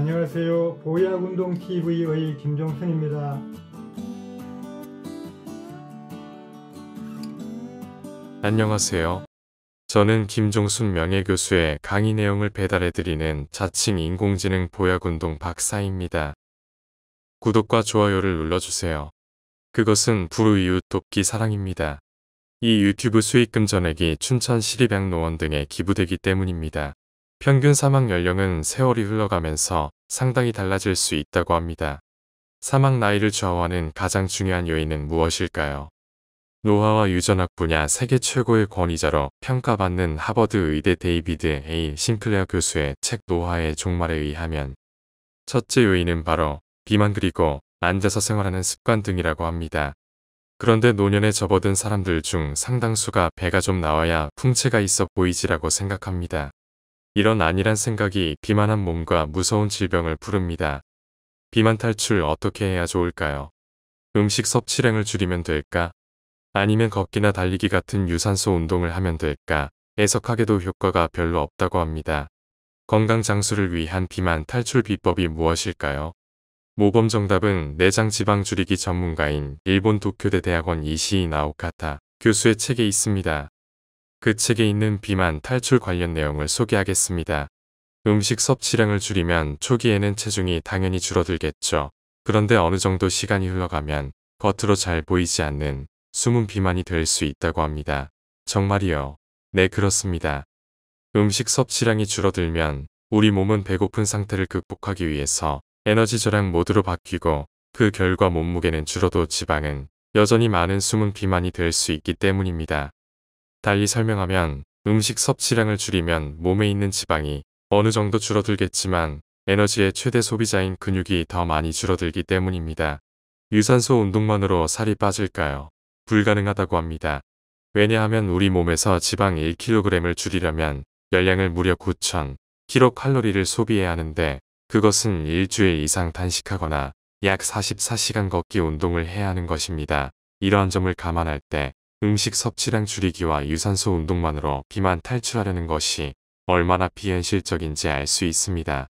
안녕하세요. 보약운동TV의 김종순입니다. 안녕하세요. 저는 김종순 명예교수의 강의 내용을 배달해드리는 자칭 인공지능 보약운동 박사입니다. 구독과 좋아요를 눌러주세요. 그것은 불우이웃 돕기 사랑입니다. 이 유튜브 수익금 전액이 춘천 시립양로원 등에 기부되기 때문입니다. 평균 사망 연령은 세월이 흘러가면서 상당히 달라질 수 있다고 합니다. 사망 나이를 좌우하는 가장 중요한 요인은 무엇일까요? 노화와 유전학 분야 세계 최고의 권위자로 평가받는 하버드 의대 데이비드 A. 싱클레어 교수의 책 노화의 종말에 의하면 첫째 요인은 바로 비만 그리고 앉아서 생활하는 습관 등이라고 합니다. 그런데 노년에 접어든 사람들 중 상당수가 배가 좀 나와야 풍채가 있어 보이지라고 생각합니다. 이런 안일한 생각이 비만한 몸과 무서운 질병을 부릅니다. 비만 탈출 어떻게 해야 좋을까요? 음식 섭취량을 줄이면 될까? 아니면 걷기나 달리기 같은 유산소 운동을 하면 될까? 애석하게도 효과가 별로 없다고 합니다. 건강 장수를 위한 비만 탈출 비법이 무엇일까요? 모범 정답은 내장 지방 줄이기 전문가인 일본 도쿄대 대학원 이시이 나오카타 교수의 책에 있습니다. 그 책에 있는 비만 탈출 관련 내용을 소개하겠습니다. 음식 섭취량을 줄이면 초기에는 체중이 당연히 줄어들겠죠. 그런데 어느 정도 시간이 흘러가면 겉으로 잘 보이지 않는 숨은 비만이 될 수 있다고 합니다. 정말이요? 네, 그렇습니다. 음식 섭취량이 줄어들면 우리 몸은 배고픈 상태를 극복하기 위해서 에너지 저장 모드로 바뀌고 그 결과 몸무게는 줄어도 지방은 여전히 많은 숨은 비만이 될 수 있기 때문입니다. 달리 설명하면 음식 섭취량을 줄이면 몸에 있는 지방이 어느 정도 줄어들겠지만 에너지의 최대 소비자인 근육이 더 많이 줄어들기 때문입니다. 유산소 운동만으로 살이 빠질까요? 불가능하다고 합니다. 왜냐하면 우리 몸에서 지방 1kg을 줄이려면 열량을 무려 9,000kcal를 소비해야 하는데 그것은 일주일 이상 단식하거나 약 44시간 걷기 운동을 해야 하는 것입니다. 이러한 점을 감안할 때 음식 섭취량 줄이기와 유산소 운동만으로 비만 탈출하려는 것이 얼마나 비현실적인지 알 수 있습니다.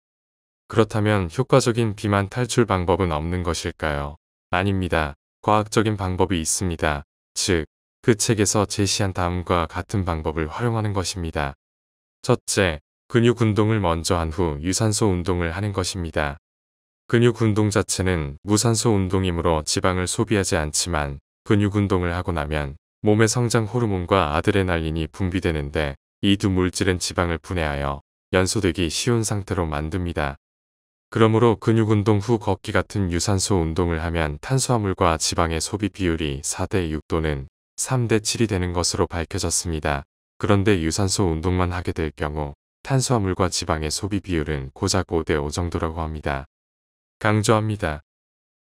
그렇다면 효과적인 비만 탈출 방법은 없는 것일까요? 아닙니다. 과학적인 방법이 있습니다. 즉, 그 책에서 제시한 다음과 같은 방법을 활용하는 것입니다. 첫째, 근육 운동을 먼저 한 후 유산소 운동을 하는 것입니다. 근육 운동 자체는 무산소 운동이므로 지방을 소비하지 않지만 근육 운동을 하고 나면 몸의 성장 호르몬과 아드레날린이 분비되는데 이 두 물질은 지방을 분해하여 연소되기 쉬운 상태로 만듭니다. 그러므로 근육 운동 후 걷기 같은 유산소 운동을 하면 탄수화물과 지방의 소비 비율이 4대 6 또는 3대 7이 되는 것으로 밝혀졌습니다. 그런데 유산소 운동만 하게 될 경우 탄수화물과 지방의 소비 비율은 고작 5대 5 정도라고 합니다. 강조합니다.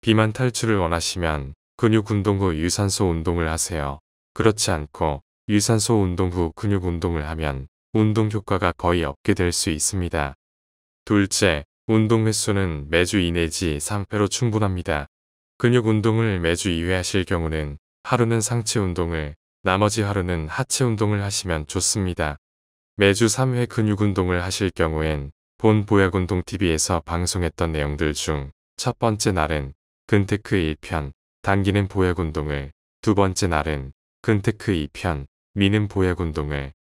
비만 탈출을 원하시면 근육 운동 후 유산소 운동을 하세요. 그렇지 않고 유산소 운동 후 근육 운동을 하면 운동 효과가 거의 없게 될 수 있습니다. 둘째, 운동 횟수는 매주 2 내지 3회로 충분합니다. 근육 운동을 매주 2회 하실 경우는 하루는 상체 운동을, 나머지 하루는 하체 운동을 하시면 좋습니다. 매주 3회 근육 운동을 하실 경우엔 본 보약운동TV에서 방송했던 내용들 중 첫 번째 날은 근테크 1편, 당기는 보약운동을, 두 번째 날은 근테크 2편, 미는 보약운동을,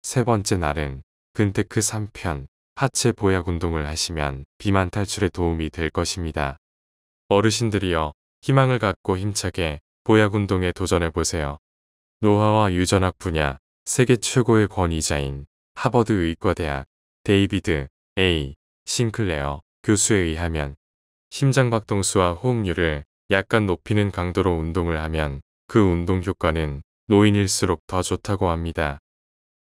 세 번째 날은 근테크 3편, 하체 보약운동을 하시면 비만 탈출에 도움이 될 것입니다. 어르신들이여, 희망을 갖고 힘차게 보약운동에 도전해보세요. 노화와 유전학 분야 세계 최고의 권위자인 하버드 의과대학 데이비드 A. 싱클레어 교수에 의하면 심장박동수와 호흡률을 약간 높이는 강도로 운동을 하면 그 운동 효과는 노인일수록 더 좋다고 합니다.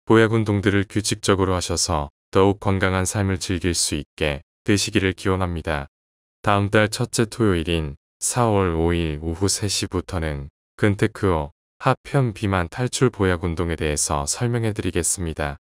보약 운동들을 규칙적으로 하셔서 더욱 건강한 삶을 즐길 수 있게 되시기를 기원합니다. 다음 달 첫째 토요일인 4월 5일 오후 3시부터는 근테크호 하편 비만 탈출 보약 운동에 대해서 설명해 드리겠습니다.